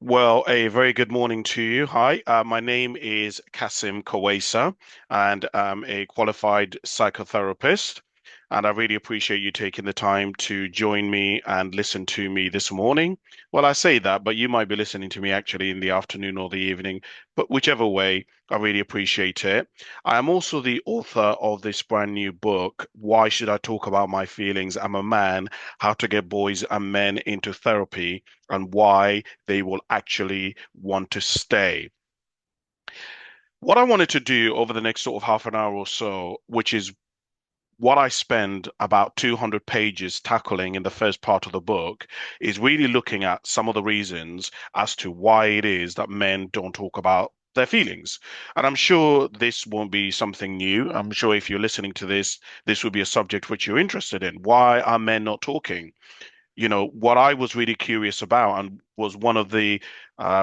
Well, a very good morning to you. Hi, my name is Kasim Kawesa, and I'm a qualified psychotherapist. And I really appreciate you taking the time to join me and listen to me this morning. Well, I say that, but you might be listening to me actually in the afternoon or the evening. But whichever way, I really appreciate it. I am also the author of this brand new book, Why Should I Talk About My Feelings? I'm a Man, How to Get Boys and Men into Therapy, and why they will actually want to stay. What I wanted to do over the next sort of half an hour or so, which is what I spend about 200 pages tackling in the first part of the book, is really looking at some of the reasons as to why it is that men don't talk about their feelings. And I'm sure this won't be something new. I'm sure if you're listening to this, this will be a subject which you're interested in. Why are men not talking? What I was really curious about and was one of the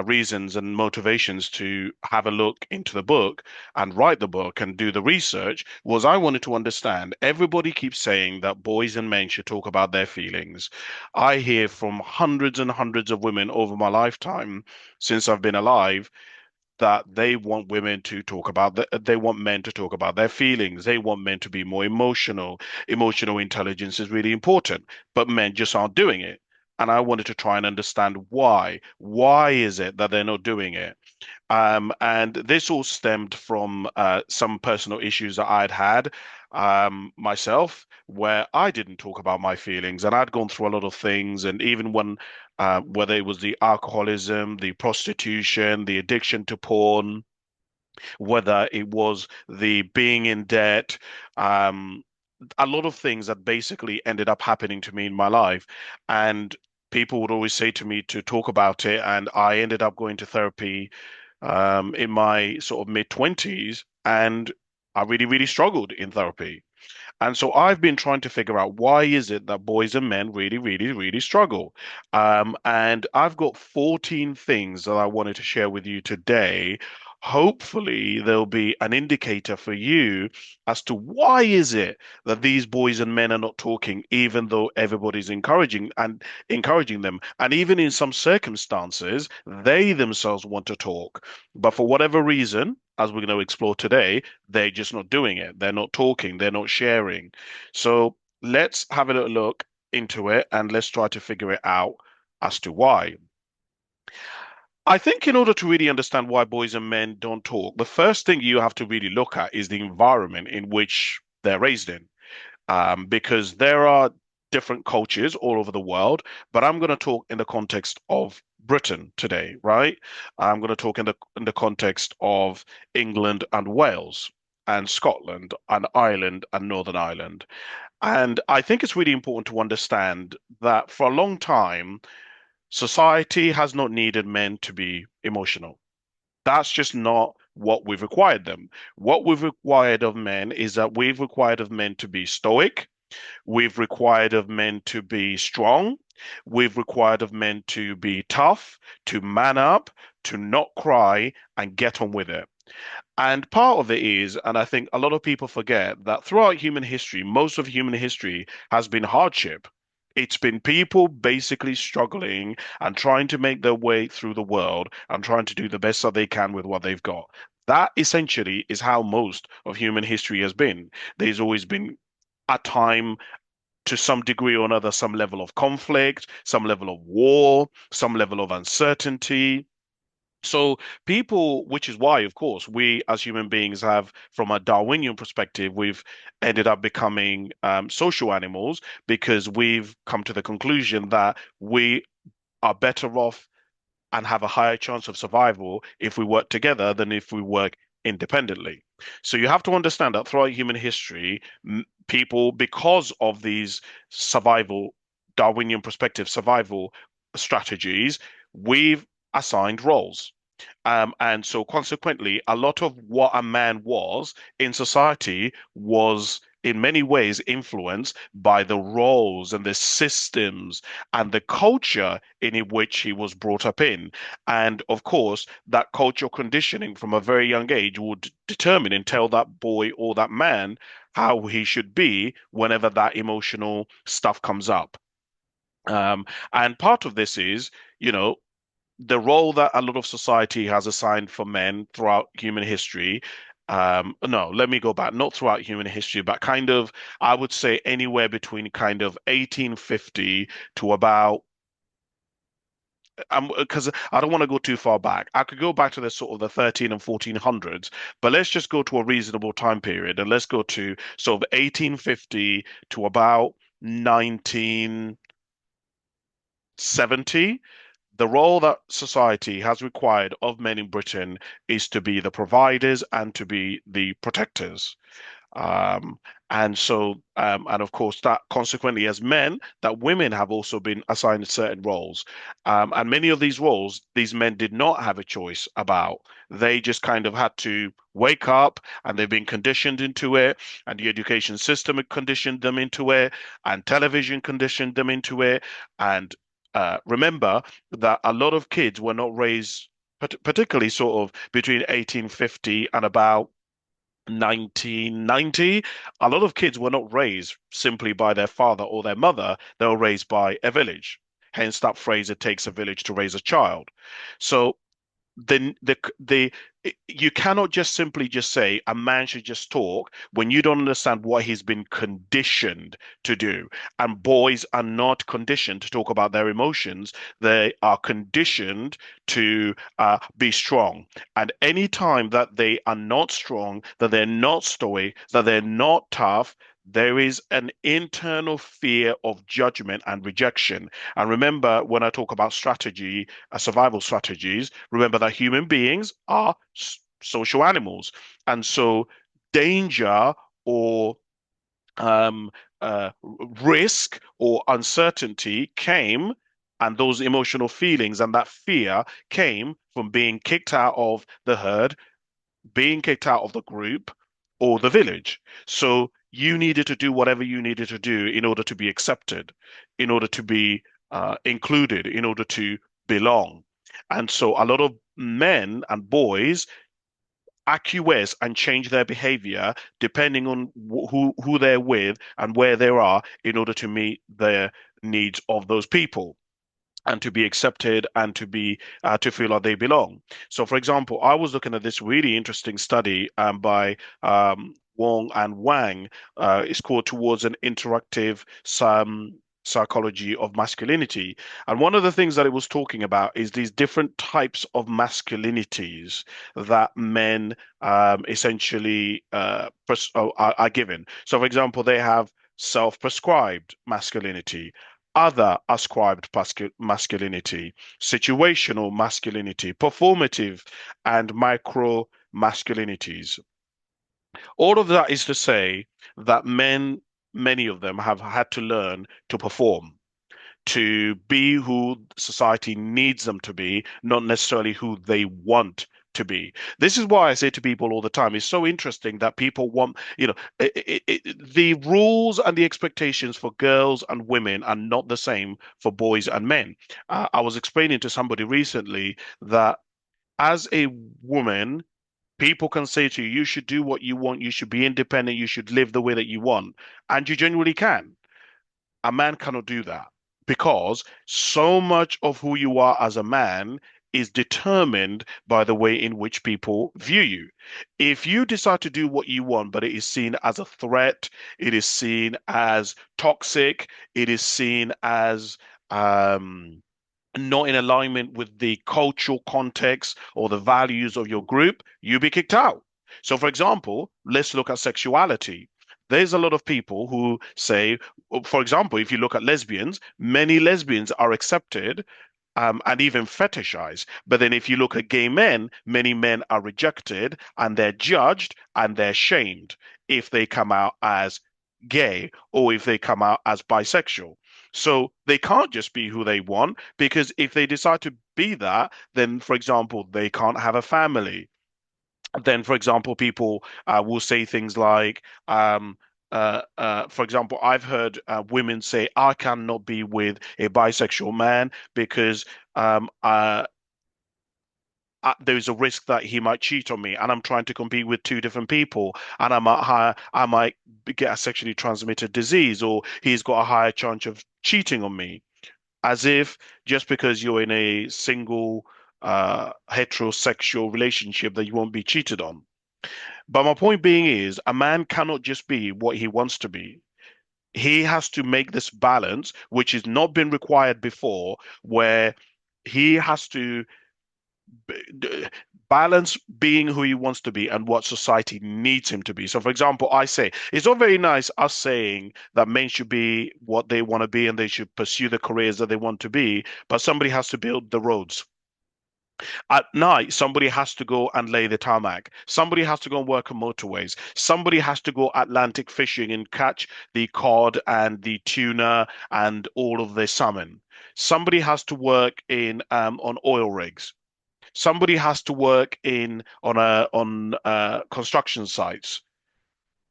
reasons and motivations to have a look into the book and write the book and do the research was I wanted to understand. Everybody keeps saying that boys and men should talk about their feelings. I hear from hundreds and hundreds of women over my lifetime since I've been alive that they want women to talk about they want men to talk about their feelings. They want men to be more emotional. Emotional intelligence is really important, but men just aren't doing it. And I wanted to try and understand why. Why is it that they're not doing it? And this all stemmed from some personal issues that I'd had myself, where I didn't talk about my feelings, and I'd gone through a lot of things. And even when, whether it was the alcoholism, the prostitution, the addiction to porn, whether it was the being in debt, um, a lot of things that basically ended up happening to me in my life. And people would always say to me to talk about it, and I ended up going to therapy in my sort of mid 20s, and I really, really struggled in therapy. And so I've been trying to figure out why is it that boys and men really, really, really struggle. And I've got 14 things that I wanted to share with you today. Hopefully, there'll be an indicator for you as to why is it that these boys and men are not talking, even though everybody's encouraging them. And even in some circumstances, they themselves want to talk. But for whatever reason, as we're going to explore today, they're just not doing it. They're not talking. They're not sharing. So let's have a little look into it and let's try to figure it out as to why. I think in order to really understand why boys and men don't talk, the first thing you have to really look at is the environment in which they're raised in, because there are different cultures all over the world, but I'm going to talk in the context of Britain today, right? I'm going to talk in the context of England and Wales and Scotland and Ireland and Northern Ireland. And I think it's really important to understand that for a long time, society has not needed men to be emotional. That's just not what we've required them. What we've required of men is that we've required of men to be stoic. We've required of men to be strong. We've required of men to be tough, to man up, to not cry, and get on with it. And part of it is, and I think a lot of people forget that throughout human history, most of human history has been hardship. It's been people basically struggling and trying to make their way through the world and trying to do the best that they can with what they've got. That essentially is how most of human history has been. There's always been a time to some degree or another, some level of conflict, some level of war, some level of uncertainty. So people, which is why, of course, we as human beings have, from a Darwinian perspective, we've ended up becoming social animals because we've come to the conclusion that we are better off and have a higher chance of survival if we work together than if we work independently. So you have to understand that throughout human history, people, because of these survival, Darwinian perspective survival strategies, we've assigned roles. And so consequently, a lot of what a man was in society was in many ways influenced by the roles and the systems and the culture in which he was brought up in. And of course, that cultural conditioning from a very young age would determine and tell that boy or that man how he should be whenever that emotional stuff comes up. Um, and part of this is, you know, the role that a lot of society has assigned for men throughout human history. No, let me go back. Not throughout human history, but kind of, I would say anywhere between kind of 1850 to about, because I don't want to go too far back. I could go back to the sort of the 13 and 1400s, but let's just go to a reasonable time period and let's go to sort of 1850 to about 1970. The role that society has required of men in Britain is to be the providers and to be the protectors. Um, and of course, that consequently, as men, that women have also been assigned certain roles. And many of these roles, these men did not have a choice about. They just kind of had to wake up and they've been conditioned into it. And the education system had conditioned them into it, and television conditioned them into it. And remember that a lot of kids were not raised, particularly sort of between 1850 and about 1990, a lot of kids were not raised simply by their father or their mother. They were raised by a village. Hence that phrase, it takes a village to raise a child. So the you cannot just simply just say a man should just talk when you don't understand what he's been conditioned to do. And boys are not conditioned to talk about their emotions. They are conditioned to be strong. And any time that they are not strong, that they're not stoic, that they're not tough, there is an internal fear of judgment and rejection. And remember, when I talk about strategy, survival strategies, remember that human beings are social animals. And so danger or um, uh, risk or uncertainty came, and those emotional feelings and that fear came from being kicked out of the herd, being kicked out of the group or the village. So you needed to do whatever you needed to do in order to be accepted, in order to be included, in order to belong. And so a lot of men and boys acquiesce and change their behavior depending on who they're with and where they are in order to meet the needs of those people and to be accepted and to be to feel like they belong. So, for example, I was looking at this really interesting study by Wong and Wang. It's called Towards an Interactive Psychology of Masculinity. And one of the things that it was talking about is these different types of masculinities that men essentially are given. So, for example, they have self-prescribed masculinity, other ascribed masculinity, situational masculinity, performative, and micro masculinities. All of that is to say that men, many of them, have had to learn to perform, to be who society needs them to be, not necessarily who they want to be. This is why I say to people all the time, it's so interesting that people want, the rules and the expectations for girls and women are not the same for boys and men. I was explaining to somebody recently that as a woman, people can say to you, you should do what you want, you should be independent, you should live the way that you want, and you genuinely can. A man cannot do that because so much of who you are as a man is determined by the way in which people view you. If you decide to do what you want, but it is seen as a threat, it is seen as toxic, it is seen as not in alignment with the cultural context or the values of your group, you be kicked out. So, for example, let's look at sexuality. There's a lot of people who say, for example, if you look at lesbians, many lesbians are accepted and even fetishized. But then if you look at gay men, many men are rejected and they're judged and they're shamed if they come out as gay or if they come out as bisexual. So they can't just be who they want because if they decide to be that, then, for example, they can't have a family. Then, for example, people will say things like, for example, I've heard women say, I cannot be with a bisexual man because there's a risk that he might cheat on me, and I'm trying to compete with two different people, and I might get a sexually transmitted disease, or he's got a higher chance of cheating on me. as if just because you're in a single heterosexual relationship that you won't be cheated on. But my point being is a man cannot just be what he wants to be. He has to make this balance, which has not been required before, where he has to balance being who he wants to be and what society needs him to be. So, for example, I say it's not very nice us saying that men should be what they want to be and they should pursue the careers that they want to be, but somebody has to build the roads. At night, somebody has to go and lay the tarmac. Somebody has to go and work on motorways. Somebody has to go Atlantic fishing and catch the cod and the tuna and all of the salmon. Somebody has to work in on oil rigs. Somebody has to work in on construction sites,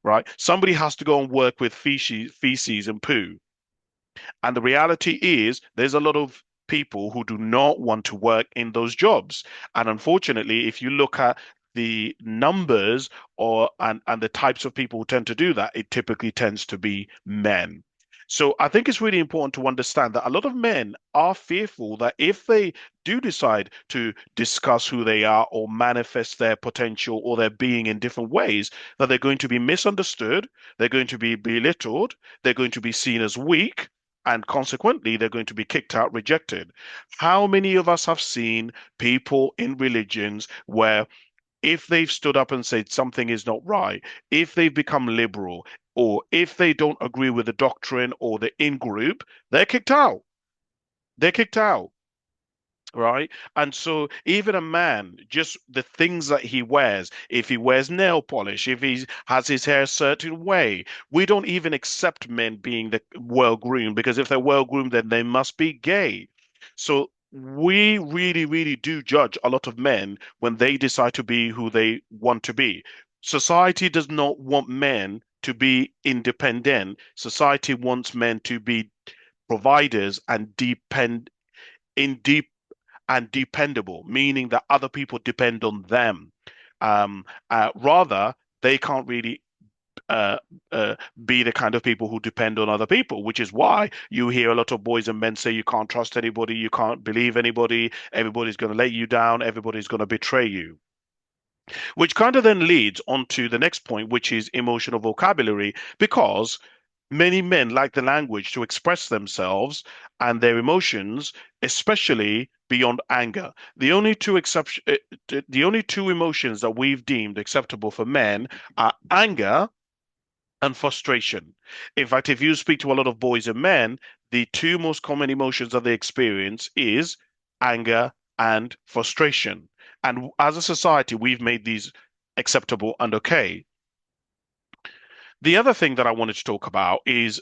right? Somebody has to go and work with feces and poo. And the reality is, there's a lot of people who do not want to work in those jobs. And unfortunately, if you look at the numbers and the types of people who tend to do that, it typically tends to be men. So I think it's really important to understand that a lot of men are fearful that if they do decide to discuss who they are or manifest their potential or their being in different ways, that they're going to be misunderstood, they're going to be belittled, they're going to be seen as weak, and consequently, they're going to be kicked out, rejected. How many of us have seen people in religions where if they've stood up and said something is not right, if they've become liberal, or if they don't agree with the doctrine or the in group, they're kicked out. They're kicked out. Right. And so even a man, just the things that he wears, if he wears nail polish, if he has his hair a certain way, we don't even accept men being the well groomed because if they're well groomed, then they must be gay. So we really, really do judge a lot of men when they decide to be who they want to be. Society does not want men to be independent. Society wants men to be providers and in deep and dependable, meaning that other people depend on them. Rather, they can't really uh, uh, be the kind of people who depend on other people, which is why you hear a lot of boys and men say you can't trust anybody, you can't believe anybody, everybody's going to let you down, everybody's going to betray you. Which kind of then leads on to the next point, which is emotional vocabulary, because many men like the language to express themselves and their emotions, especially beyond anger. The only two emotions that we've deemed acceptable for men are anger and frustration. In fact, if you speak to a lot of boys and men, the two most common emotions that they experience is anger and frustration. And as a society, we've made these acceptable and okay. The other thing that I wanted to talk about is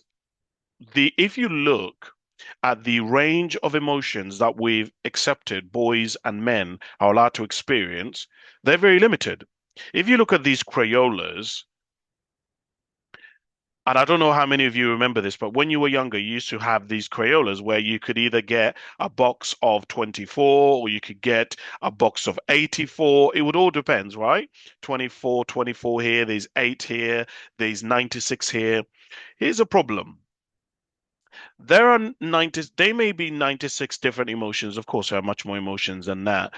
the if you look at the range of emotions that we've accepted boys and men are allowed to experience, they're very limited. If you look at these Crayolas, and I don't know how many of you remember this, but when you were younger, you used to have these Crayolas where you could either get a box of 24 or you could get a box of 84. It would all depends, right? 24, 24 here, there's 8 here, there's 96 here. Here's a problem. There are 90, they may be 96 different emotions. Of course, there are much more emotions than that,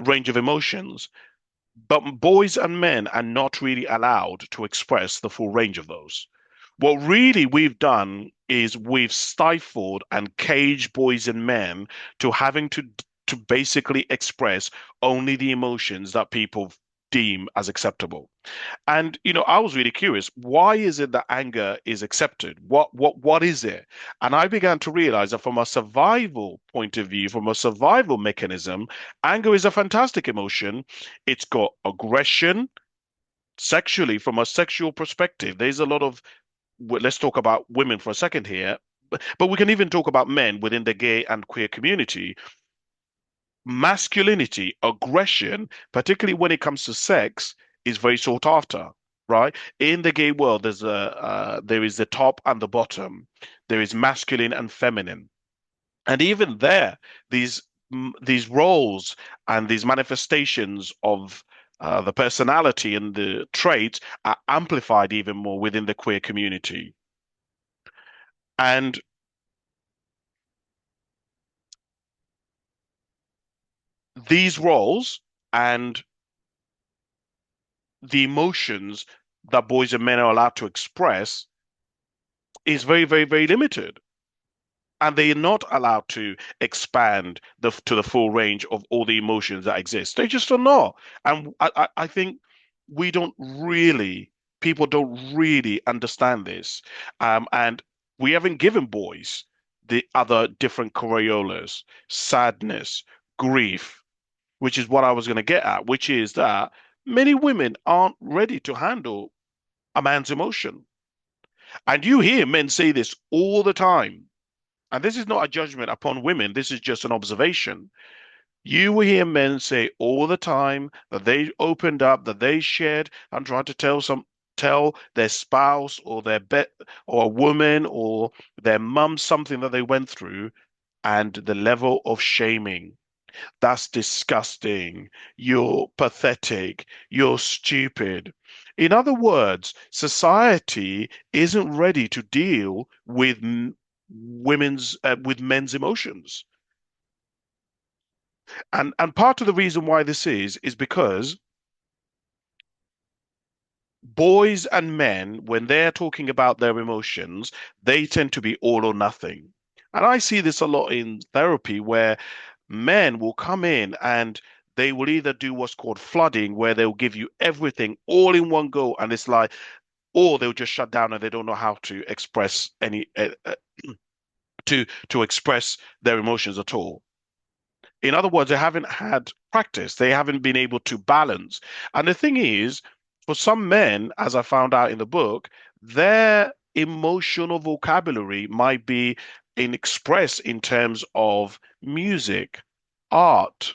range of emotions. But boys and men are not really allowed to express the full range of those. What really we've done is we've stifled and caged boys and men to having to basically express only the emotions that people deem as acceptable. And I was really curious, why is it that anger is accepted? What is it? And I began to realize that from a survival point of view, from a survival mechanism, anger is a fantastic emotion. It's got aggression sexually, from a sexual perspective. There's a lot of let's talk about women for a second here, but we can even talk about men within the gay and queer community. Masculinity, aggression, particularly when it comes to sex, is very sought after, right? In the gay world, there is the top and the bottom. There is masculine and feminine, and even there, these these roles and these manifestations of the personality and the traits are amplified even more within the queer community. And these roles and the emotions that boys and men are allowed to express is very, very, very limited. And they are not allowed to expand to the full range of all the emotions that exist. They just are not. And I think we don't really, people don't really understand this. And we haven't given boys the other different Coriolas, sadness, grief, which is what I was going to get at, which is that many women aren't ready to handle a man's emotion. And you hear men say this all the time. And this is not a judgment upon women, this is just an observation. You will hear men say all the time that they opened up, that they shared and tried to tell their spouse or their or a woman or their mum something that they went through, and the level of shaming. That's disgusting. You're pathetic. You're stupid. In other words, society isn't ready to deal with with men's emotions. And part of the reason why this is because boys and men, when they're talking about their emotions, they tend to be all or nothing. And I see this a lot in therapy where men will come in and they will either do what's called flooding, where they'll give you everything all in one go, and it's like, or they'll just shut down and they don't know how to express to express their emotions at all. In other words, they haven't had practice. They haven't been able to balance. And the thing is, for some men, as I found out in the book, their emotional vocabulary might be expressed in terms of music, art,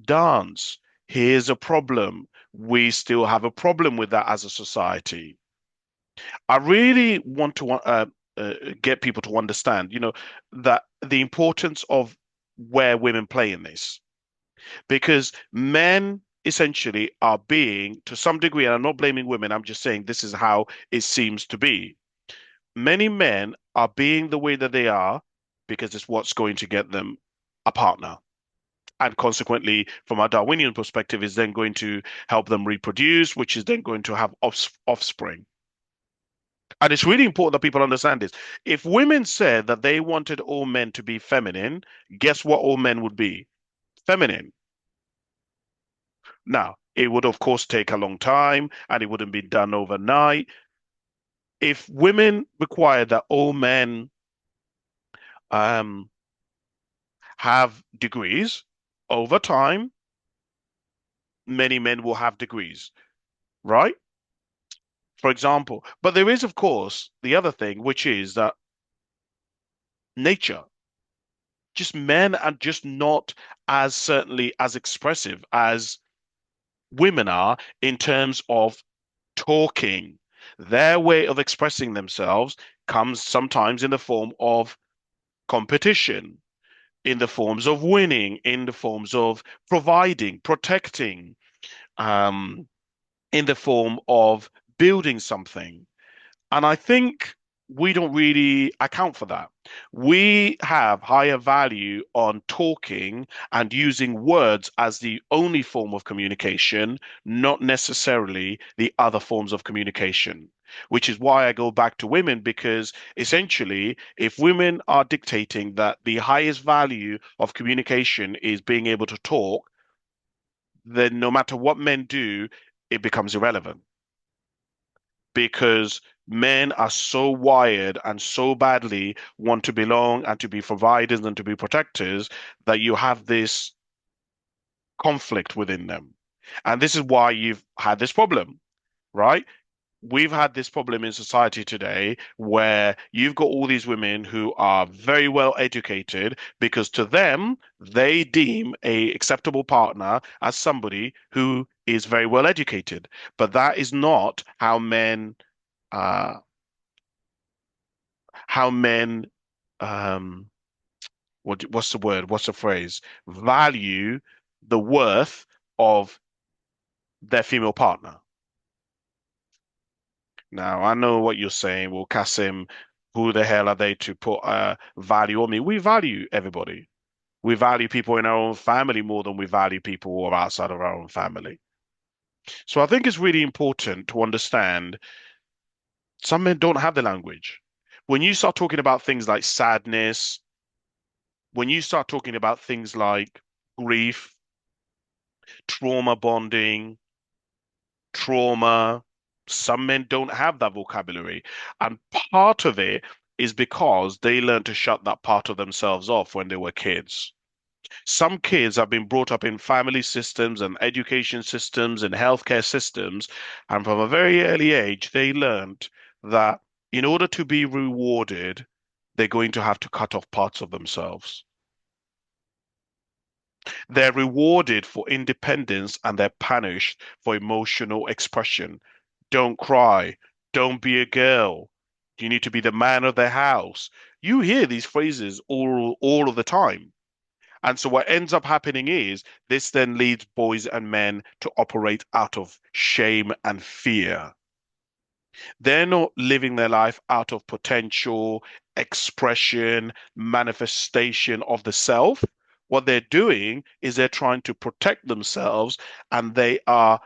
dance. Here's a problem. We still have a problem with that as a society. I really want to get people to understand, that the importance of where women play in this, because men essentially are being, to some degree, and I'm not blaming women, I'm just saying this is how it seems to be. Many men are being the way that they are because it's what's going to get them a partner. And consequently, from a Darwinian perspective, is then going to help them reproduce, which is then going to have offspring. And it's really important that people understand this. If women said that they wanted all men to be feminine, guess what all men would be? Feminine. Now, it would, of course, take a long time and it wouldn't be done overnight. If women require that all men um, have degrees, over time, many men will have degrees, right? For example. But there is, of course, the other thing, which is that nature, just men are just not as certainly as expressive as women are in terms of talking. Their way of expressing themselves comes sometimes in the form of competition, in the forms of winning, in the forms of providing, protecting, um, in the form of building something. And I think we don't really account for that. We have higher value on talking and using words as the only form of communication, not necessarily the other forms of communication. Which is why I go back to women, because essentially, if women are dictating that the highest value of communication is being able to talk, then no matter what men do, it becomes irrelevant, because men are so wired and so badly want to belong and to be providers and to be protectors that you have this conflict within them. And this is why you've had this problem, right? We've had this problem in society today where you've got all these women who are very well educated because to them, they deem a acceptable partner as somebody who is very well educated. But that is not uh, how men um what's the word? What's the phrase? Value the worth of their female partner. Now, I know what you're saying. Well, Kasim, who the hell are they to put value on me? We value everybody. We value people in our own family more than we value people who are outside of our own family. So I think it's really important to understand some men don't have the language. When you start talking about things like sadness, when you start talking about things like grief, trauma bonding, trauma, some men don't have that vocabulary. And part of it is because they learned to shut that part of themselves off when they were kids. Some kids have been brought up in family systems and education systems and healthcare systems, and from a very early age, they learned that in order to be rewarded, they're going to have to cut off parts of themselves. They're rewarded for independence and they're punished for emotional expression. Don't cry. Don't be a girl. You need to be the man of the house. You hear these phrases all of the time. And so what ends up happening is this then leads boys and men to operate out of shame and fear. They're not living their life out of potential, expression, manifestation of the self. What they're doing is they're trying to protect themselves and they are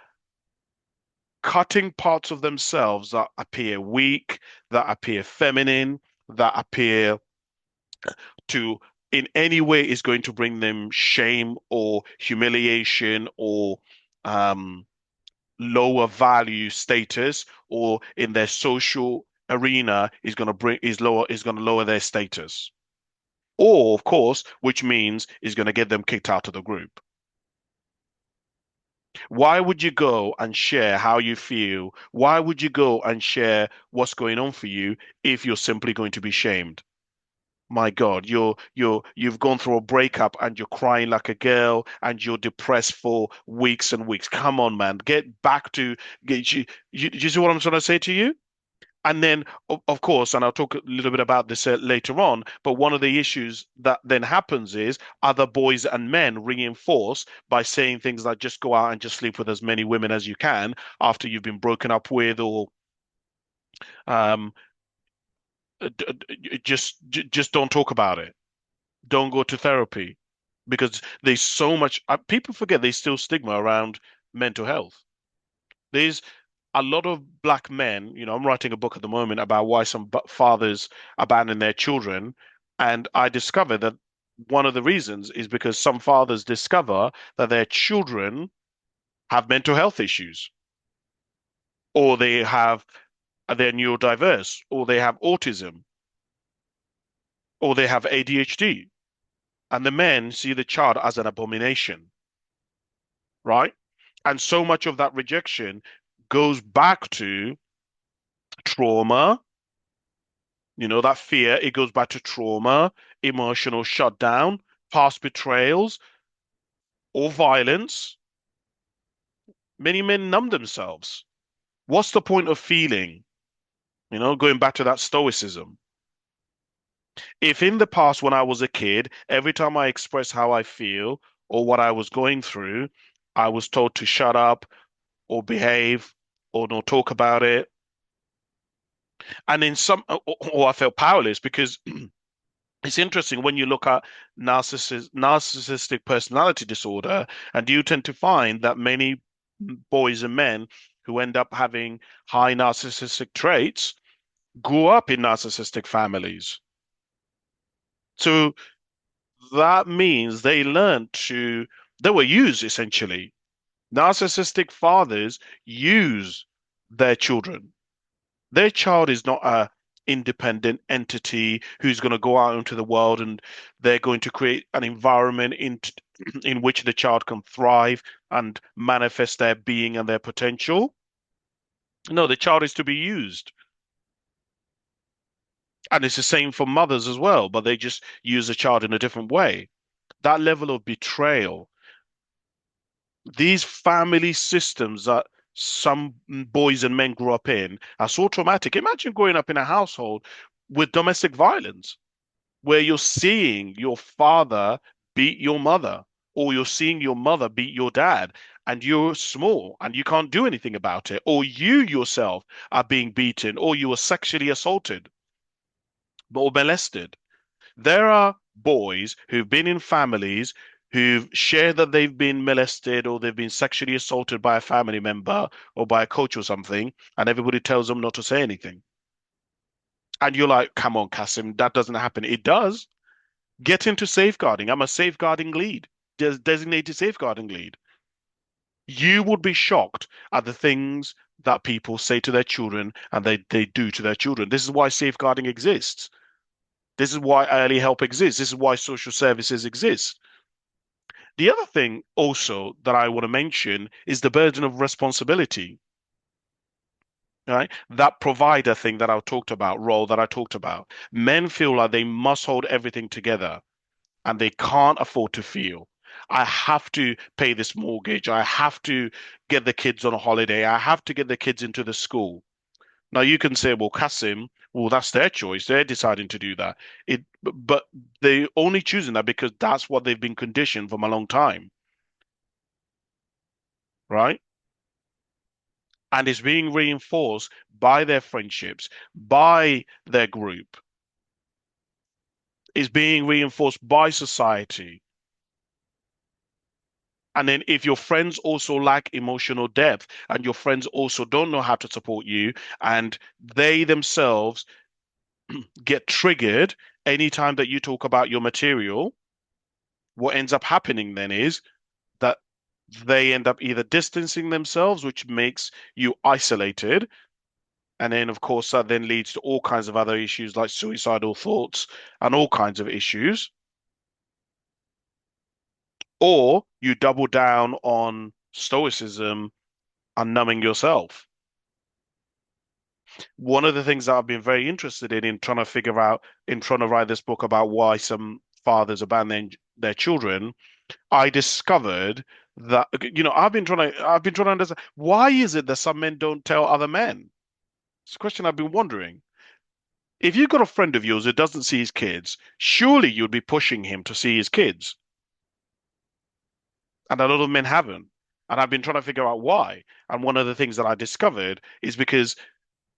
cutting parts of themselves that appear weak, that appear feminine, that appear to in any way is going to bring them shame or humiliation or um, lower value status or in their social arena is going to bring is going to lower their status. Or, of course, which means is going to get them kicked out of the group. Why would you go and share how you feel? Why would you go and share what's going on for you if you're simply going to be shamed? My God, you've gone through a breakup and you're crying like a girl and you're depressed for weeks and weeks. Come on, man, get back to you see what I'm trying to say to you? And then, of course, and I'll talk a little bit about this later on, but one of the issues that then happens is other boys and men reinforce by saying things like just go out and just sleep with as many women as you can after you've been broken up with, or um, just don't talk about it. Don't go to therapy because there's so much, people forget there's still stigma around mental health. There's a lot of black men, I'm writing a book at the moment about why some fathers abandon their children. And I discovered that one of the reasons is because some fathers discover that their children have mental health issues, or they're neurodiverse, or they have autism, or they have ADHD. And the men see the child as an abomination, right? And so much of that rejection goes back to trauma, that fear, it goes back to trauma, emotional shutdown, past betrayals, or violence. Many men numb themselves. What's the point of feeling? Going back to that stoicism. If in the past, when I was a kid, every time I expressed how I feel or what I was going through, I was told to shut up or behave or not talk about it. And in some, or I felt powerless because it's interesting when you look at narcissistic personality disorder, and you tend to find that many boys and men who end up having high narcissistic traits grew up in narcissistic families. So that means they were used essentially. Narcissistic fathers use their children. Their child is not a independent entity who's going to go out into the world and they're going to create an environment in which the child can thrive and manifest their being and their potential. No, the child is to be used. And it's the same for mothers as well, but they just use the child in a different way. That level of betrayal, these family systems that some boys and men grew up in are so traumatic. Imagine growing up in a household with domestic violence where you're seeing your father beat your mother, or you're seeing your mother beat your dad, and you're small and you can't do anything about it, or you yourself are being beaten, or you were sexually assaulted or molested. There are boys who've been in families who've shared that they've been molested or they've been sexually assaulted by a family member or by a coach or something, and everybody tells them not to say anything. And you're like, come on, Kasim, that doesn't happen. It does. Get into safeguarding. I'm a safeguarding lead, designated safeguarding lead. You would be shocked at the things that people say to their children and they do to their children. This is why safeguarding exists. This is why early help exists. This is why social services exist. The other thing also that I want to mention is the burden of responsibility, right? That provider thing that I talked about, role that I talked about. Men feel like they must hold everything together and they can't afford to feel. I have to pay this mortgage. I have to get the kids on a holiday. I have to get the kids into the school. Now you can say, well, Kasim, well, that's their choice. They're deciding to do that. But they only choosing that because that's what they've been conditioned from a long time, right? And it's being reinforced by their friendships, by their group. It's being reinforced by society. And then if your friends also lack emotional depth and your friends also don't know how to support you and they themselves get triggered anytime that you talk about your material, what ends up happening then is that they end up either distancing themselves, which makes you isolated. And then, of course, that then leads to all kinds of other issues like suicidal thoughts and all kinds of issues. Or you double down on stoicism and numbing yourself. One of the things that I've been very interested in trying to figure out, in trying to write this book about why some fathers abandon their children, I discovered that, I've been trying to understand why is it that some men don't tell other men? It's a question I've been wondering. If you've got a friend of yours who doesn't see his kids, surely you'd be pushing him to see his kids. And a lot of men haven't. And I've been trying to figure out why. And one of the things that I discovered is because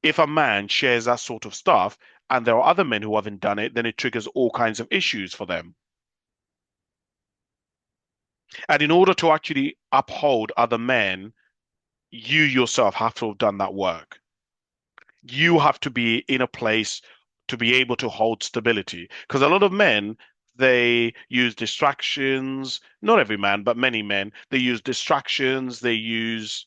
if a man shares that sort of stuff and there are other men who haven't done it, then it triggers all kinds of issues for them. And in order to actually uphold other men, you yourself have to have done that work. You have to be in a place to be able to hold stability. Because a lot of men, they use distractions, not every man, but many men, they use distractions, they use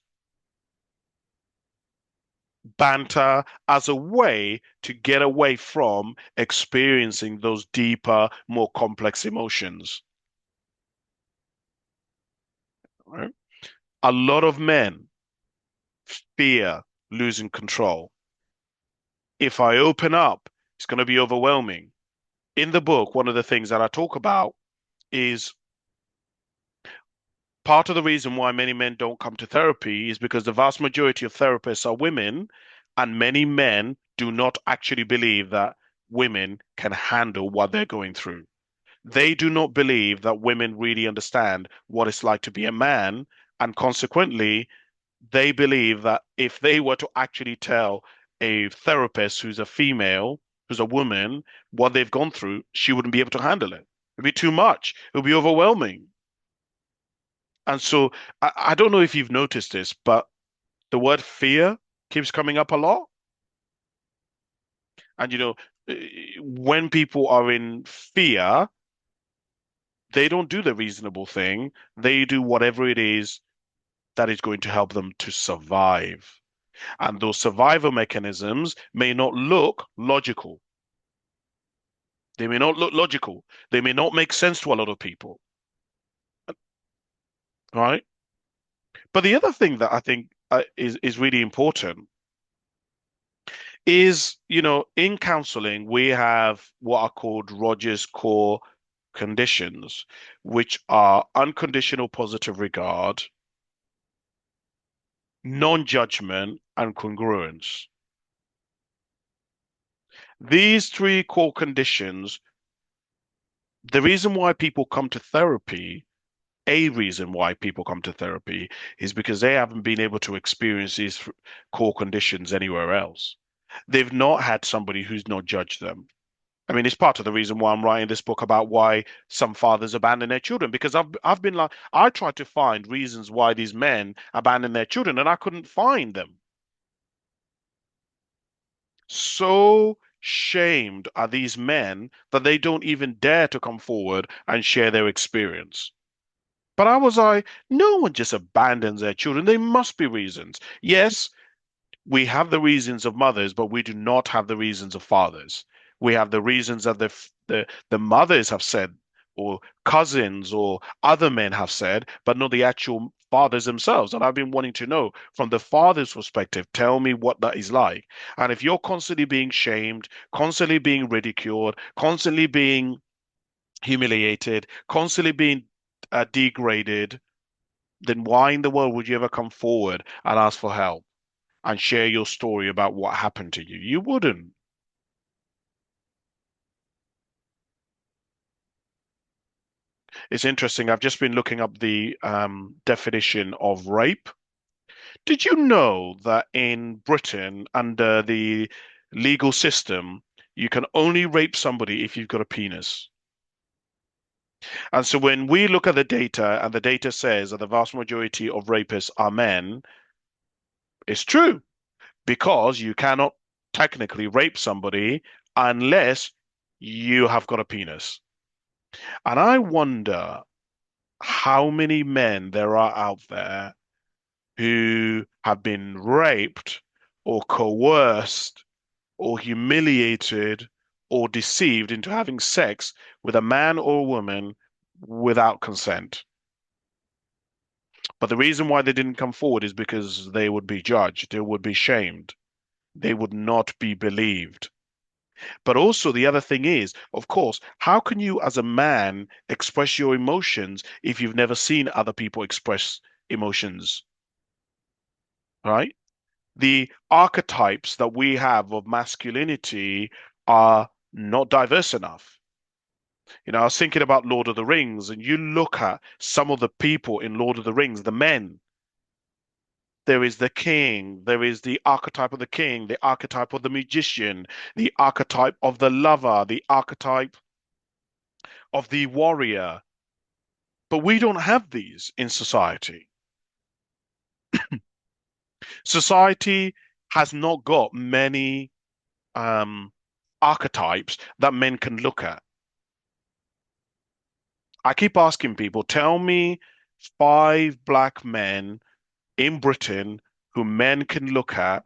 banter as a way to get away from experiencing those deeper, more complex emotions. Right? A lot of men fear losing control. If I open up, it's going to be overwhelming. In the book, one of the things that I talk about is part of the reason why many men don't come to therapy is because the vast majority of therapists are women, and many men do not actually believe that women can handle what they're going through. They do not believe that women really understand what it's like to be a man, and consequently, they believe that if they were to actually tell a therapist who's a female, who's a woman, what they've gone through, she wouldn't be able to handle it. It'd be too much. It would be overwhelming. And so I don't know if you've noticed this, but the word fear keeps coming up a lot. And when people are in fear, they don't do the reasonable thing. They do whatever it is that is going to help them to survive. And those survival mechanisms may not look logical. They may not look logical. They may not make sense to a lot of people, right? But the other thing that I think is really important is, in counseling, we have what are called Rogers core conditions, which are unconditional positive regard, non-judgment, and congruence. These three core conditions, the reason why people come to therapy, a reason why people come to therapy is because they haven't been able to experience these core conditions anywhere else. They've not had somebody who's not judged them. I mean, it's part of the reason why I'm writing this book about why some fathers abandon their children because I've been like I tried to find reasons why these men abandon their children and I couldn't find them. So shamed are these men that they don't even dare to come forward and share their experience. But I was like, no one just abandons their children. There must be reasons. Yes, we have the reasons of mothers, but we do not have the reasons of fathers. We have the reasons that the mothers have said, or cousins, or other men have said, but not the actual fathers themselves. And I've been wanting to know from the father's perspective, tell me what that is like. And if you're constantly being shamed, constantly being ridiculed, constantly being humiliated, constantly being degraded, then why in the world would you ever come forward and ask for help and share your story about what happened to you? You wouldn't. It's interesting. I've just been looking up the definition of rape. Did you know that in Britain, under the legal system, you can only rape somebody if you've got a penis? And so when we look at the data and the data says that the vast majority of rapists are men, it's true because you cannot technically rape somebody unless you have got a penis. And I wonder how many men there are out there who have been raped or coerced or humiliated or deceived into having sex with a man or a woman without consent. But the reason why they didn't come forward is because they would be judged, they would be shamed, they would not be believed. But also, the other thing is, of course, how can you, as a man, express your emotions if you've never seen other people express emotions, right? The archetypes that we have of masculinity are not diverse enough. I was thinking about Lord of the Rings, and you look at some of the people in Lord of the Rings, the men. There is the king, there is the archetype of the king, the archetype of the magician, the archetype of the lover, the archetype of the warrior. But we don't have these in society. Society has not got many um, archetypes that men can look at. I keep asking people, tell me five black men in Britain who men can look at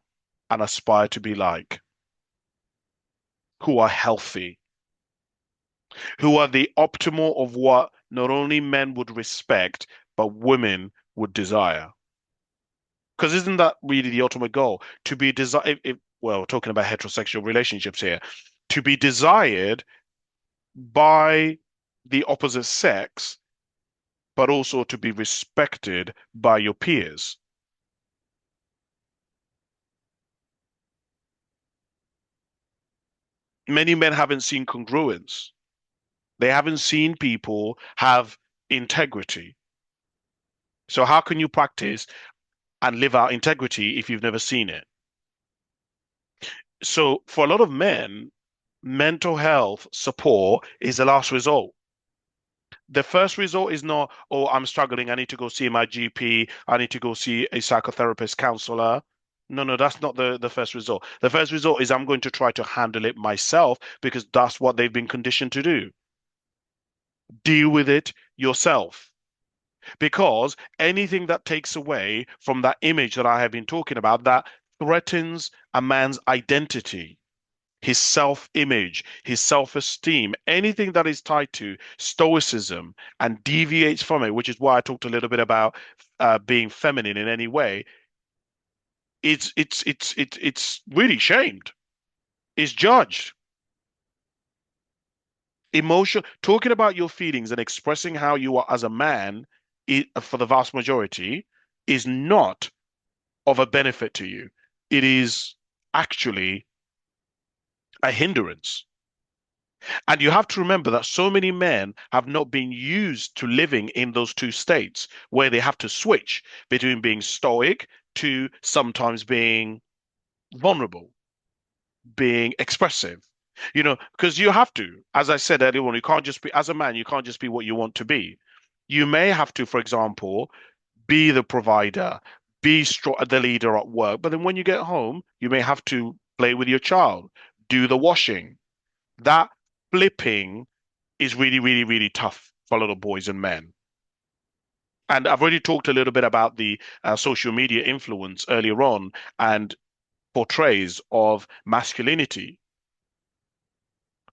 and aspire to be like, who are healthy, who are the optimal of what not only men would respect, but women would desire. Because isn't that really the ultimate goal? To be desired, well, we're talking about heterosexual relationships here, to be desired by the opposite sex, but also to be respected by your peers. Many men haven't seen congruence. They haven't seen people have integrity. So how can you practice and live out integrity if you've never seen it? So for a lot of men, mental health support is the last resort. The first resort is not, oh, I'm struggling. I need to go see my GP. I need to go see a psychotherapist, counselor. No, no, that's not the first resort. The first resort is I'm going to try to handle it myself because that's what they've been conditioned to do. Deal with it yourself. Because anything that takes away from that image that I have been talking about, that threatens a man's identity, his self-image, his self-esteem, anything that is tied to stoicism and deviates from it, which is why I talked a little bit about being feminine in any way, it's really shamed. It's judged. Emotion, talking about your feelings and expressing how you are as a man, for the vast majority, is not of a benefit to you. It is actually a hindrance. And you have to remember that so many men have not been used to living in those two states where they have to switch between being stoic to sometimes being vulnerable, being expressive. Because you have to, as I said earlier on, you can't just be, as a man, you can't just be what you want to be. You may have to, for example, be the provider, be the leader at work, but then when you get home, you may have to play with your child, do the washing. That flipping is really, really, really tough for little boys and men. And I've already talked a little bit about the social media influence earlier on and portrays of masculinity.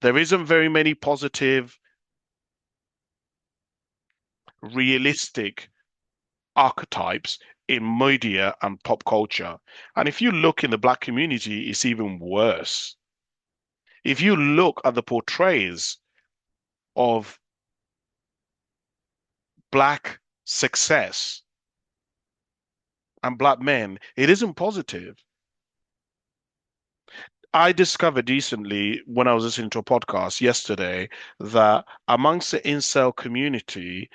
There isn't very many positive, realistic archetypes in media and pop culture. And if you look in the black community, it's even worse. If you look at the portrays of black success and black men, it isn't positive. I discovered recently when I was listening to a podcast yesterday that amongst the incel community,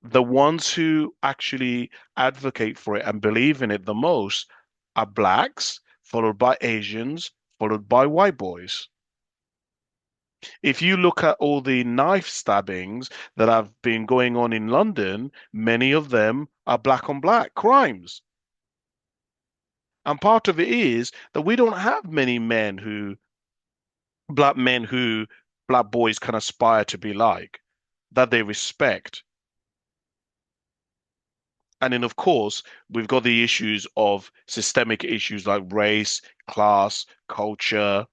the ones who actually advocate for it and believe in it the most are blacks, followed by Asians, followed by white boys. If you look at all the knife stabbings that have been going on in London, many of them are black on black crimes. And part of it is that we don't have many black men who black boys can aspire to be like, that they respect. And then, of course, we've got the issues of systemic issues like race, class, culture.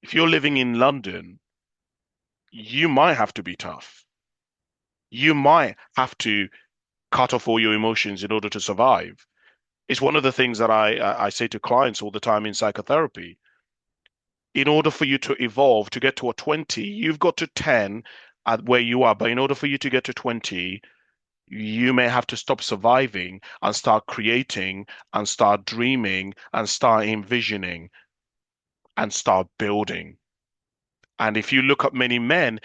If you're living in London, you might have to be tough. You might have to cut off all your emotions in order to survive. It's one of the things that I say to clients all the time in psychotherapy. In order for you to evolve, to get to a 20, you've got to 10 at where you are. But in order for you to get to 20, you may have to stop surviving and start creating and start dreaming and start envisioning and start building. And if you look at many men,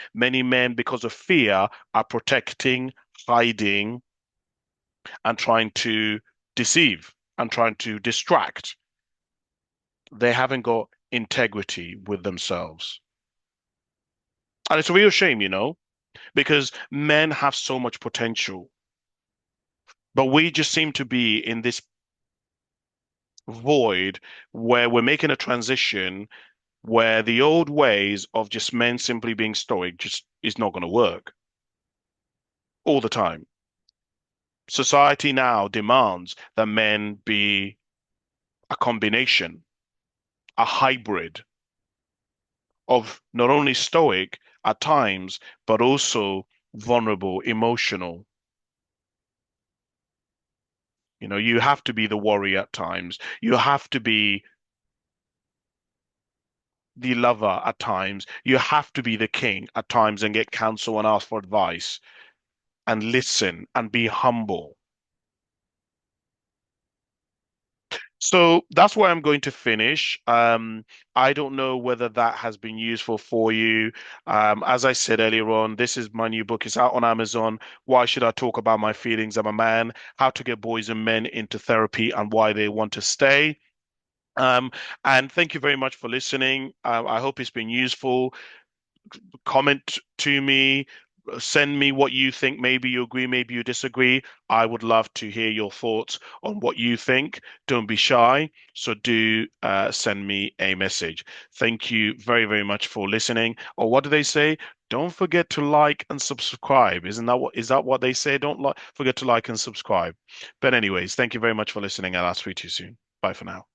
because of fear, are protecting, hiding, and trying to deceive and trying to distract. They haven't got integrity with themselves. And it's a real shame, because men have so much potential, but we just seem to be in this void where we're making a transition where the old ways of just men simply being stoic just is not going to work all the time. Society now demands that men be a combination, a hybrid of not only stoic at times, but also vulnerable, emotional. You have to be the warrior at times. You have to be the lover at times. You have to be the king at times and get counsel and ask for advice and listen and be humble. So that's where I'm going to finish. I don't know whether that has been useful for you. As I said earlier on, this is my new book. It's out on Amazon. Why should I talk about my feelings? I'm a man. How to get boys and men into therapy and why they want to stay. Um, and thank you very much for listening. I hope it's been useful. Comment to me, send me what you think. Maybe you agree, maybe you disagree. I would love to hear your thoughts on what you think. Don't be shy. So do send me a message. Thank you very, very much for listening. Or what do they say? Don't forget to like and subscribe. Is that what they say? Don't forget to like and subscribe. But anyways, thank you very much for listening, and I'll speak to you soon. Bye for now.